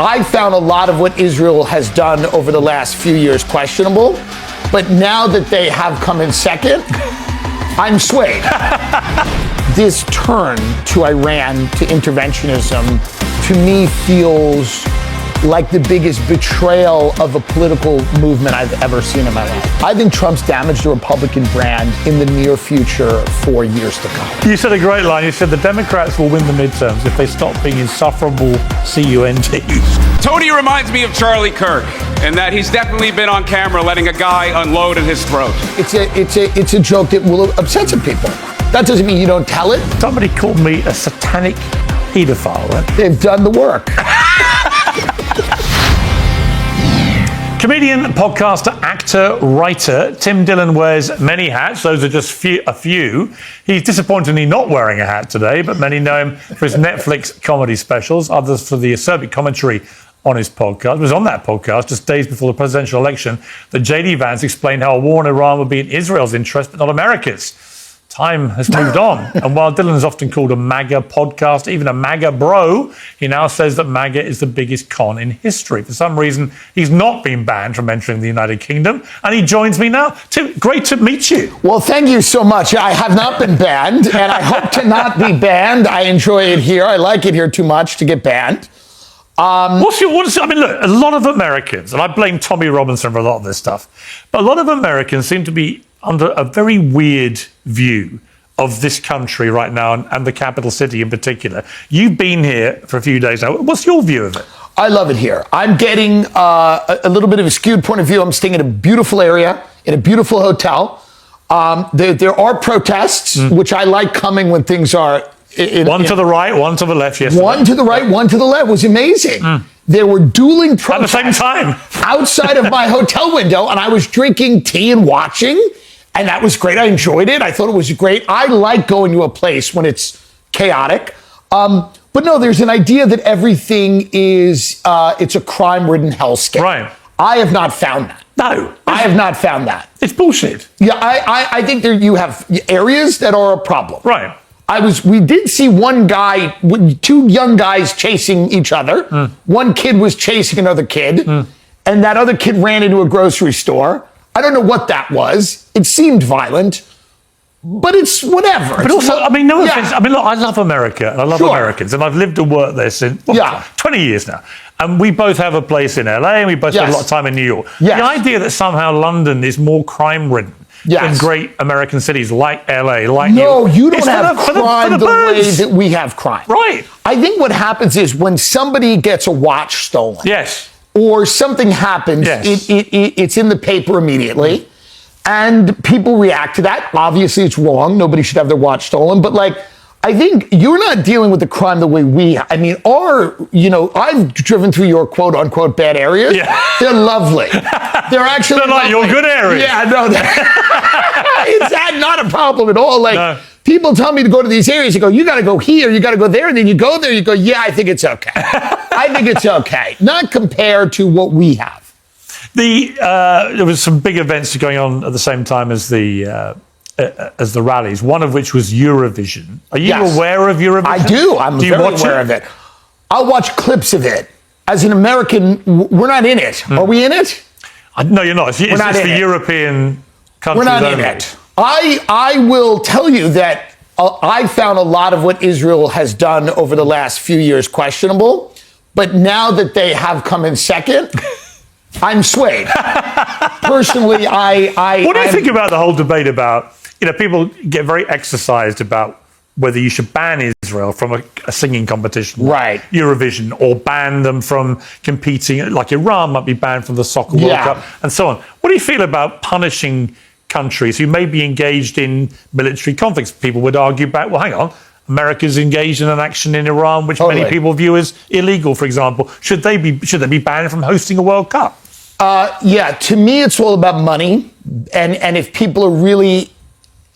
I found a lot of what Israel has done over the last few years questionable, but now that they have come in second, I'm swayed. This turn to Iran, to interventionism, to me feels like the biggest betrayal of a political movement I've ever seen in my life. I think Trump's damaged the Republican brand in the near future for years to come. You said a great line. You said the Democrats will win the midterms if they stop being insufferable CUNTs. Tony reminds me of Charlie Kirk, and that he's definitely been on camera letting a guy unload at his throat. It's a joke that will upset some people. That doesn't mean you don't tell it. Somebody called me a satanic pedophile, right? They've done the work. Comedian, podcaster, actor, writer, Tim Dillon wears many hats. Those are just a few. He's disappointingly not wearing a hat today, but many know him for his Netflix comedy specials, others for the acerbic commentary on his podcast. It was on that podcast, just days before the presidential election, that JD Vance explained how a war in Iran would be in Israel's interest, but not America's. Time has moved on. And while Dillon is often called a MAGA podcast, even a MAGA bro, he now says that MAGA is the biggest con in history. For some reason, he's not been banned from entering the United Kingdom. And he joins me now. Tim, great to meet you. Well, thank you so much. I have not been banned, and I hope to not be banned. I enjoy it here. I like it here too much to get banned. I mean, look, a lot of Americans, and I blame Tommy Robinson for a lot of this stuff, but a lot of Americans seem to be under a very weird view of this country right now, and the capital city in particular. You've been here for a few days now. What's your view of it? I love it here. I'm getting a little bit of a skewed point of view. I'm staying in a beautiful area, in a beautiful hotel. There are protests, which I like coming when things are... One to the right, one to the left, yesterday. One to the right, one to the left. It was amazing. There were dueling protests at the same time outside of my hotel window, and I was drinking tea and watching, and that was great. I enjoyed it. I thought it was great. I like going to a place when it's chaotic. But no, there's an idea that everything is, it's a crime-ridden hellscape. Right. I have not found that. No. I have not found that. It's bullshit. Yeah, I think you have areas that are a problem. Right. We did see one guy, two young guys chasing each other. One kid was chasing another kid, and that other kid ran into a grocery store. I don't know what that was. It seemed violent, but it's whatever. But also, I mean, no offense. I mean, look, I love America, and I love Americans, and I've lived and worked there since 20 years now. And we both have a place in LA, and we both spend a lot of time in New York. The idea that somehow London is more crime-ridden in great American cities like LA, like New York. No, you don't have crime the way that we have crime. Right. I think what happens is when somebody gets a watch stolen. Yes. Or something happens, it's in the paper immediately, and people react to that. Obviously, it's wrong. Nobody should have their watch stolen. But, like, I think you're not dealing with the crime the way we... I mean, I've driven through your quote-unquote bad areas. Yeah. They're lovely. They're actually They're like your good areas. Yeah, no. It's not a problem at all. Like, people tell me to go to these areas. You go, you got to go here, you got to go there. And then you go there, you go, yeah, I think it's okay. I think it's okay. Not compared to what we have. There was some big events going on at the same time as the rallies, one of which was Eurovision. Are you aware of Eurovision? I do. I'm very aware of it. I'll watch clips of it. As an American, we're not in it. Are we in it? No, you're not. It's the European countries. We're not in it. I will tell you that I found a lot of what Israel has done over the last few years questionable, but now that they have come in second, I'm swayed. Personally, What do you think about the whole debate about, people get very exercised about whether you should ban Israel from a singing competition, like Eurovision, or ban them from competing, like Iran might be banned from the Soccer World Cup, and so on. What do you feel about punishing countries who may be engaged in military conflicts? People would argue back, well, hang on, America's engaged in an action in Iran, which many people view as illegal, for example. Should they be banned from hosting a World Cup? To me, it's all about money. And if people are really,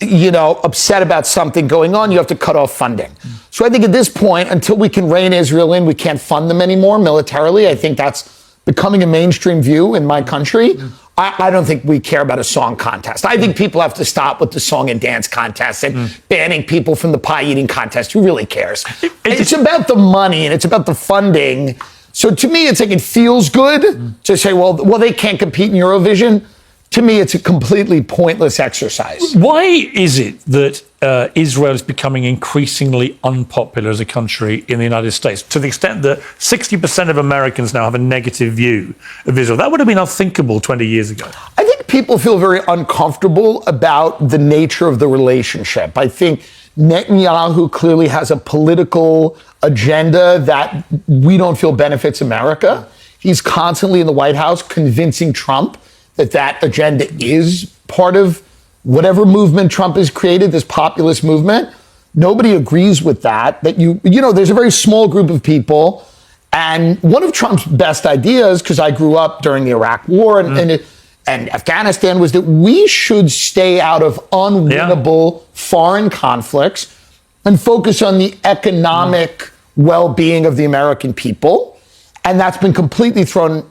upset about something going on, you have to cut off funding. So I think at this point, until we can rein Israel in, we can't fund them anymore militarily. I think that's becoming a mainstream view in my country. I don't think we care about a song contest. I think people have to stop with the song and dance contest and banning people from the pie eating contest. Who really cares? It's about the money and it's about the funding. So to me, it's like it feels good to say, well, they can't compete in Eurovision. To me, it's a completely pointless exercise. Why is it that Israel is becoming increasingly unpopular as a country in the United States, to the extent that 60% of Americans now have a negative view of Israel? That would have been unthinkable 20 years ago. I think people feel very uncomfortable about the nature of the relationship. I think Netanyahu clearly has a political agenda that we don't feel benefits America. He's constantly in the White House convincing Trump that agenda is part of whatever movement Trump has created, this populist movement. Nobody agrees with that. That you know, there's a very small group of people. And one of Trump's best ideas, because I grew up during the Iraq War and Afghanistan, was that we should stay out of unwinnable foreign conflicts and focus on the economic well-being of the American people. And that's been completely thrown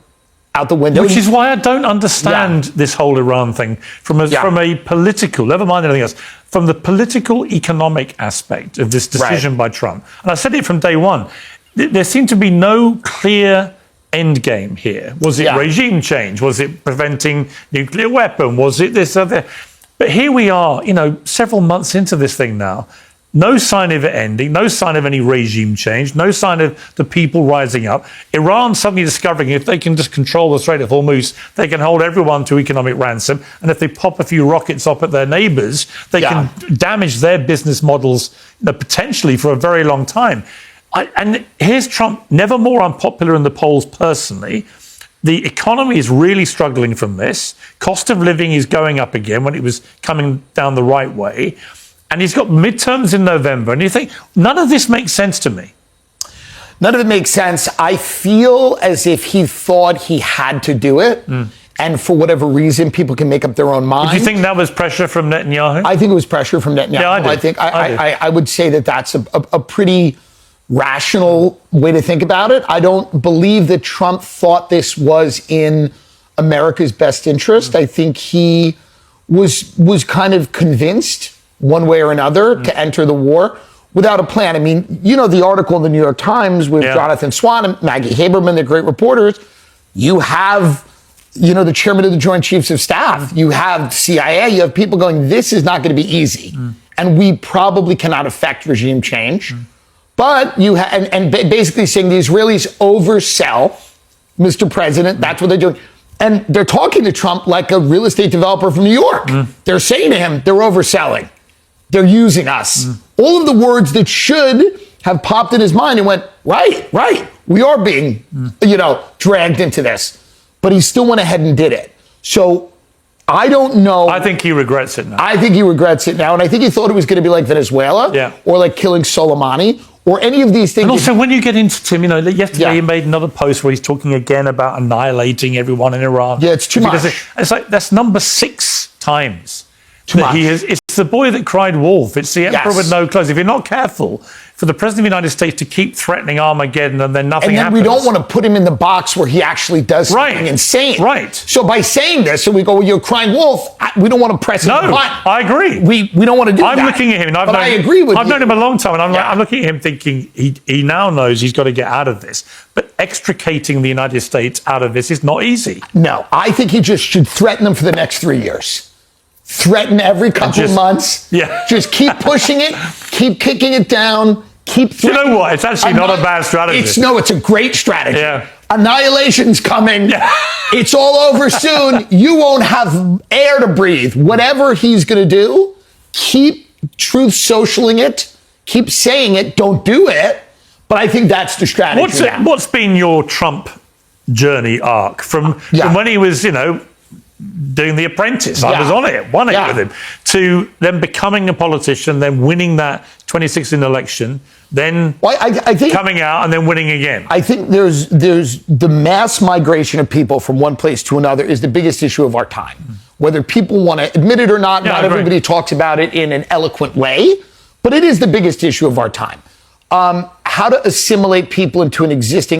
out the window. Which is why I don't understand this whole Iran thing from a political, never mind anything else, from the political economic aspect of this decision by Trump. And I said it from day one. There seemed to be no clear end game here. Was it regime change? Was it preventing nuclear weapon? Was it this other? But here we are, you know, several months into this thing now. No sign of it ending, no sign of any regime change, no sign of the people rising up. Iran suddenly discovering if they can just control the Strait of Hormuz, they can hold everyone to economic ransom. And if they pop a few rockets up at their neighbors, they can damage their business models, you know, potentially for a very long time. And here's Trump, never more unpopular in the polls personally. The economy is really struggling from this. Cost of living is going up again when it was coming down the right way. And he's got midterms in November. And you think, none of this makes sense to me. None of it makes sense. I feel as if he thought he had to do it. And for whatever reason, people can make up their own mind. Do you think that was pressure from Netanyahu? I think it was pressure from Netanyahu. Yeah, I do. I would say that that's a pretty rational way to think about it. I don't believe that Trump thought this was in America's best interest. I think he was kind of convinced one way or another to enter the war without a plan. I mean, you know, the article in the New York Times with Jonathan Swan and Maggie Haberman, they're great reporters. You have, you know, the chairman of the Joint Chiefs of Staff. You have CIA. You have people going, this is not going to be easy. And we probably cannot affect regime change. But you and basically saying the Israelis oversell, Mr. President. That's what they're doing. And they're talking to Trump like a real estate developer from New York. They're saying to him, they're overselling. They're using us. All of the words that should have popped in his mind and went, right. We are being, you know, dragged into this. But he still went ahead and did it. So I don't know. I think he regrets it now. I think he regrets it now. And I think he thought it was going to be like Venezuela or like killing Soleimani or any of these things. And also, when you get into Tim, you know, yesterday he made another post where he's talking again about annihilating everyone in Iran. Yeah, it's too much. It's like, that's number 6 times. Too much. It's the boy that cried wolf. It's the emperor with no clothes. If you're not careful, for the president of the United States to keep threatening Armageddon and then nothing happens. And then we don't want to put him in the box where he actually does something insane. Right. So by saying this, we go, well, you're crying wolf. We don't want to press him. No, I agree. We don't want to do that. I'm looking at him. And I agree with you. I've known him a long time. And I'm looking at him thinking he now knows he's got to get out of this. But extricating the United States out of this is not easy. No, I think he just should threaten them for the next 3 years. Threaten every couple of months. Just keep pushing it. Keep kicking it down. Keep threatening. You know what? It's actually not a bad strategy. It's a great strategy. Annihilation's coming. It's all over soon. You won't have air to breathe. Whatever he's going to do, keep truth socialing it. Keep saying it. Don't do it. But I think that's the strategy. What's been your Trump journey arc from when he was, you know, doing The Apprentice? I was on it, won it with him, to then becoming a politician, then winning that 2016 election, then I think coming out and then winning again. I think there's the mass migration of people from one place to another is the biggest issue of our time. Whether people want to admit it or not, not everybody talks about it in an eloquent way, but it is the biggest issue of our time. How to assimilate people into an existing